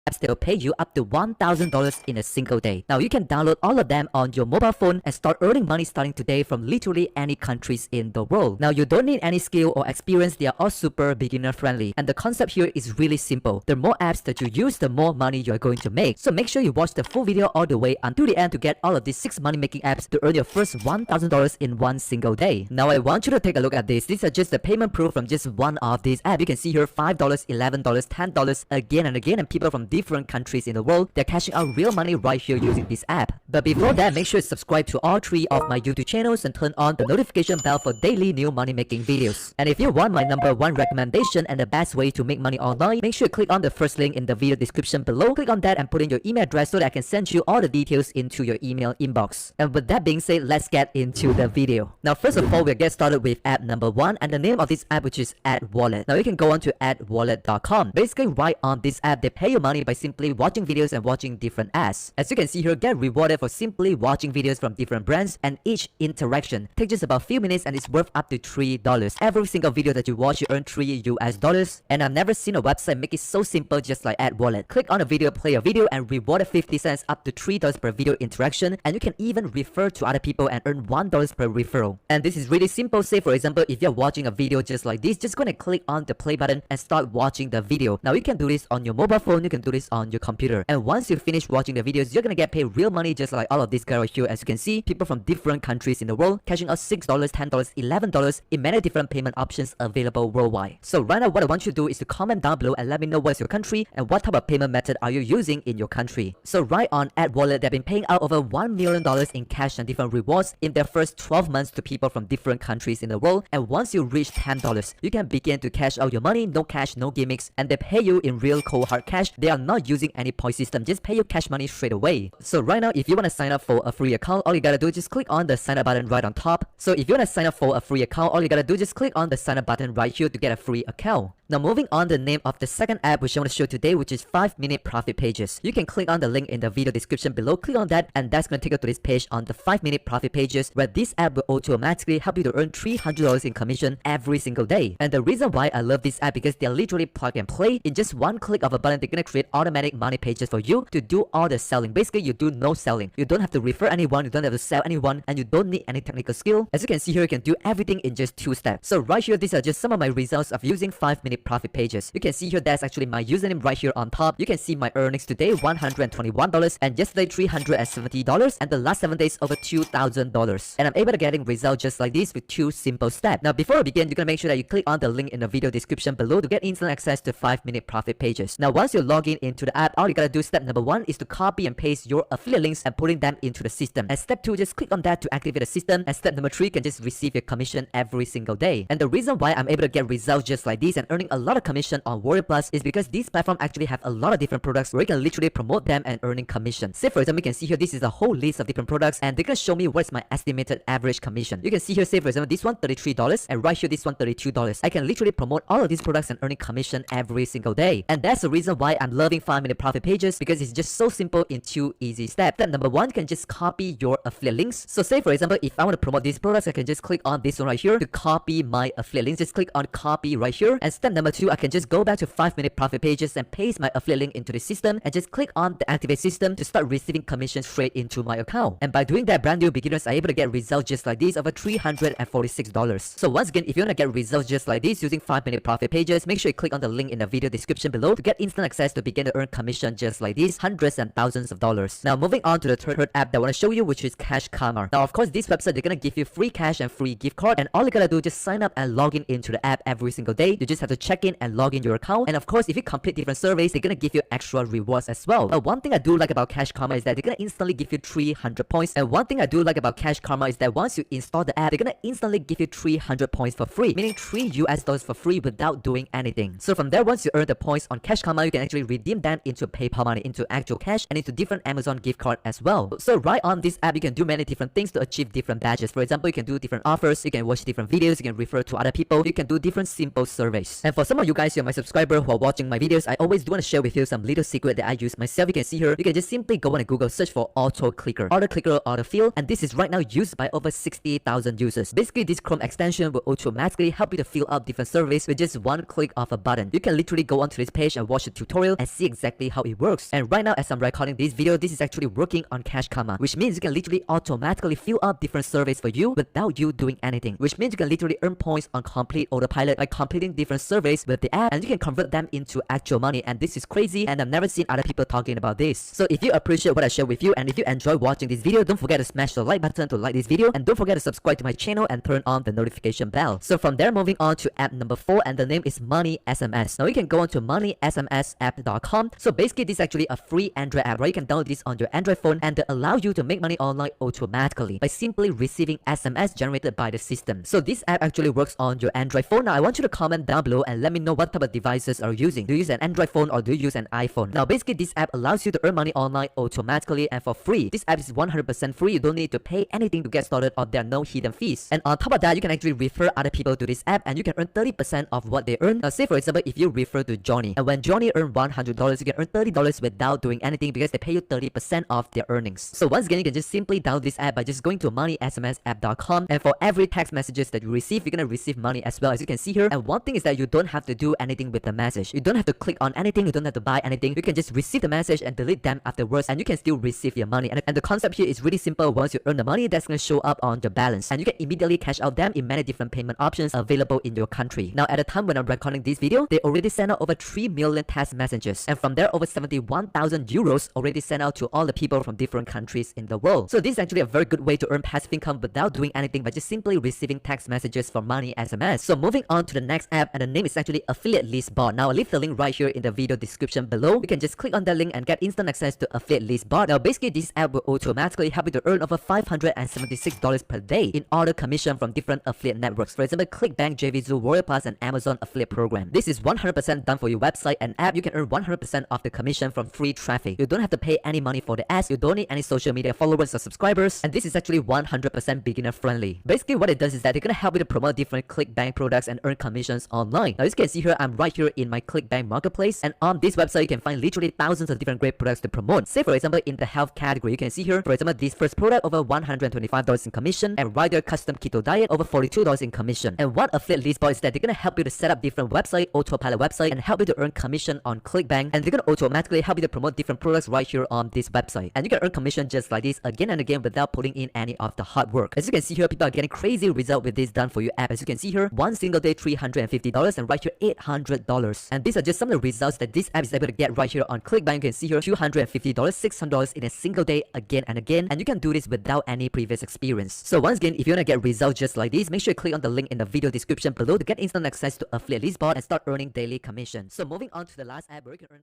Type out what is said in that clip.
apps that will pay you up to $1,000 in a single day. Now you can download all of them on your mobile phone and start earning money starting today from literally any countries in the world. Now you don't need any skill or experience, they are all super beginner friendly. And the concept here is really simple. The more apps that you use, the more money you are going to make. So make sure you watch the full video all the way until the end to get all of these 6 money making apps to earn your first $1,000 in one single day. Now I want you to take a look at this. These are just the payment proof from just one of these apps. You can see here $5, $11, $10 again and again, and people from different countries in the world, they're cashing out real money right here using this app. But before that, make sure you subscribe to all 3 of my YouTube channels and turn on the notification bell for daily new money making videos. And if you want my #1 recommendation and the best way to make money online, make sure you click on the first link in the video description below. Click on that and put in your email address so that I can send you all the details into your email inbox. And with that being said, let's get into the video. Now first of all, we'll get started with app #1, and the name of this app, which is AdWallet. Now you can go on to adwallet.com. Basically right on this app, they pay you money by simply watching videos and watching different ads. As you can see here, get rewarded for simply watching videos from different brands, and each interaction takes just about a few minutes and it's worth up to $3. Every single video that you watch, you earn $3. And I've never seen a website make it so simple just like AdWallet. Click on a video, play a video, and rewarded 50 cents up to $3 per video interaction, and you can even refer to other people and earn $1 per referral. And this is really simple. Say for example, if you're watching a video just like this, just gonna click on the play button and start watching the video. Now you can do this on your mobile phone, you can do this on your computer, and once you finish watching the videos, you're gonna get paid real money just like all of these guys right here. As you can see, people from different countries in the world cashing out $6, $10, $11 in many different payment options available worldwide. So right now what I want you to do is to comment down below and let me know what's your country and what type of payment method are you using in your country. So right on AdWallet, they've been paying out over $1 million in cash and different rewards in their first 12 months to people from different countries in the world. And once you reach $10, you can begin to cash out your money. No cash, no gimmicks, and they pay you in real cold hard cash. They are not using any point system, just pay you cash money straight away. So right now, if you want to sign up for a free account, all you gotta do is just click on the sign up button right on top. So if you want to sign up for a free account, all you gotta do is just click on the sign up button right here to get a free account. Now moving on, the name of the second app which I want to show today, which is 5-minute profit pages. You can click on the link in the video description below, click on that, and that's going to take you to this page on the 5-minute profit pages, where this app will automatically help you to earn $300 in commission every single day. And the reason why I love this app, because they're literally plug and play. In just one click of a button, they're going to create automatic money pages for you to do all the selling. Basically, you do no selling. You don't have to refer anyone, you don't have to sell anyone, and you don't need any technical skill. As you can see here, you can do everything in just 2 steps. So right here, these are just some of my results of using 5-minute profit pages. You can see here that's actually my username right here on top. You can see my earnings today, $121, and yesterday $370, and the last 7 days over $2,000. And I'm able to getting results just like this with 2 simple steps. Now before we begin, you're gonna make sure that you click on the link in the video description below to get instant access to 5-minute profit pages. Now once you log in into the app, all you gotta do, step #1 is to copy and paste your affiliate links and putting them into the system. And step 2, just click on that to activate the system. And step #3, you can just receive your commission every single day. And the reason why I'm able to get results just like this and earning a lot of commission on Warrior Plus is because these platforms actually have a lot of different products where you can literally promote them and earning commission. Say for example, you can see here this is a whole list of different products, and they're gonna show me what's my estimated average commission. You can see here, say for example, this one $33, and right here this one $32. I can literally promote all of these products and earning commission every single day. And that's the reason why I'm loving 5-minute profit pages, because it's just so simple in 2 easy steps. Step #1, you can just copy your affiliate links. So say for example, if I want to promote these products, I can just click on this one right here to copy my affiliate links. Just click on copy right here. And step #2, I can just go back to 5-minute profit pages and paste my affiliate link into the system and just click on the activate system to start receiving commission straight into my account. And by doing that, brand new beginners are able to get results just like this over $346. So once again, if you want to get results just like this using 5-minute profit pages, make sure you click on the link in the video description below to get instant access to begin to earn commission just like this, hundreds and thousands of dollars. Now moving on to the third app that I want to show you, which is Cash Karma. Now of course, this website, they're gonna give you free cash and free gift card, and all you gotta do is just sign up and log in into the app every single day. You just have to check in and log in your account, and of course, if you complete different surveys, they're gonna give you extra rewards as well. Now one thing I do like about Cash Karma is that they're gonna instantly give you 300 points, and one thing I do like about Cash Karma is that once you install the app, they're gonna instantly give you 300 points for free, meaning $3 for free without doing anything. So from there, once you earn the points on Cash Karma, you can actually redeem them into PayPal money, into actual cash, and into different Amazon gift card as well. So right on this app, you can do many different things to achieve different badges. For example, you can do different offers, you can watch different videos, you can refer to other people, you can do different simple surveys. And for some of you guys, you're my subscriber who are watching my videos, I always do want to share with you some little secret that I use myself. You can see here, you can just simply go on Google, search for auto clicker, autofill, and this is right now used by over 60,000 users. Basically, this Chrome extension will automatically help you to fill up different surveys with just one click of a button. You can literally go onto this page and watch the tutorial and see exactly how it works. And right now, as I'm recording this video, this is actually working on Cash Karma, which means you can literally automatically fill up different surveys for you without you doing anything, which means you can literally earn points on complete autopilot by completing different surveys with the app, and you can convert them into actual money. And this is crazy, and I've never seen other people talking about this. So if you appreciate what I share with you, and if you enjoy watching this video, don't forget to smash the like button to like this video, and don't forget to subscribe to my channel and turn on the notification bell. So from there, moving on to app number 4, and the name is Money SMS. Now you can go on to moneysmsapp.com. So basically, this is actually a free Android app, right? You can download this on your Android phone, and they allow you to make money online automatically by simply receiving SMS generated by the system. So this app actually works on your Android phone. Now I want you to comment down below and let me know what type of devices are you using. Do you use an Android phone or do you use an iPhone? Now basically, this app allows you to earn money online automatically and for free. This app is 100% free. You don't need to pay anything to get started, or there are no hidden fees. And on top of that, you can actually refer other people to this app, and you can earn 30% of what they earn. Now say for example, if you refer to Johnny, and when Johnny earned $100, you can earn $30 without doing anything because they pay you 30% of their earnings. So once again, you can just simply download this app by just going to moneysmsapp.com, and for every text messages that you receive, you're gonna receive money as well, as you can see here. And one thing is that you don't have to do anything with the message. You don't have to click on anything, you don't have to buy anything. You can just receive the message and delete them afterwards, and you can still receive your money. And the concept here is really simple. Once you earn the money, that's gonna show up on your balance, and you can immediately cash out them in many different payment options available in your country. Now at the time when I'm recording this video, they already sent out over 3 million text messages, and from there over 71,000 euros already sent out to all the people from different countries in the world. So this is actually a very good way to earn passive income without doing anything by just simply receiving text messages from Money SMS. So moving on to the next app, and the name is actually Affiliate List Bot. Now I'll leave the link right here in the video description below. You can just click on that link and get instant access to Affiliate List Bot. Now basically, this app will automatically help you to earn over $576 per day in order commission from different affiliate networks. For example, ClickBank, JVZoo, Royal Plus, and Amazon affiliate program. This is 100% done for your website and app. You can earn 100% of the commission from free traffic. You don't have to pay any money for the ads. You don't need any social media followers or subscribers, and this is actually 100% beginner friendly. Basically, what it does is that they're gonna help you to promote different ClickBank products and earn commissions online. Now as you can see here, I'm right here in my ClickBank marketplace, and on this website you can find literally thousands of different great products to promote. Say for example, in the health category, you can see here, for example, this first product over $125 in commission, and right there, custom keto diet over $42 in commission. And what Affiliate List Bot is that they're gonna help you to set up different website, autopilot website, and help you to earn commission on ClickBank, and they're gonna automatically help you to promote different products right here on this website. And you can earn commission just like this again and again without putting in any of the hard work. As you can see here, people are getting crazy results with this done for you app. As you can see here, one single day $350, and right here $800. And these are just some of the results that this app is able to get right here on ClickBank. You can see here $250, $600 in a single day again and again, and you can do this without any previous experience. So once again, if you wanna get results just like this, make sure you click on the link in the video description below to get instant access to Affiliate List Bot and start earning daily commission. So moving on to the last app where you can earn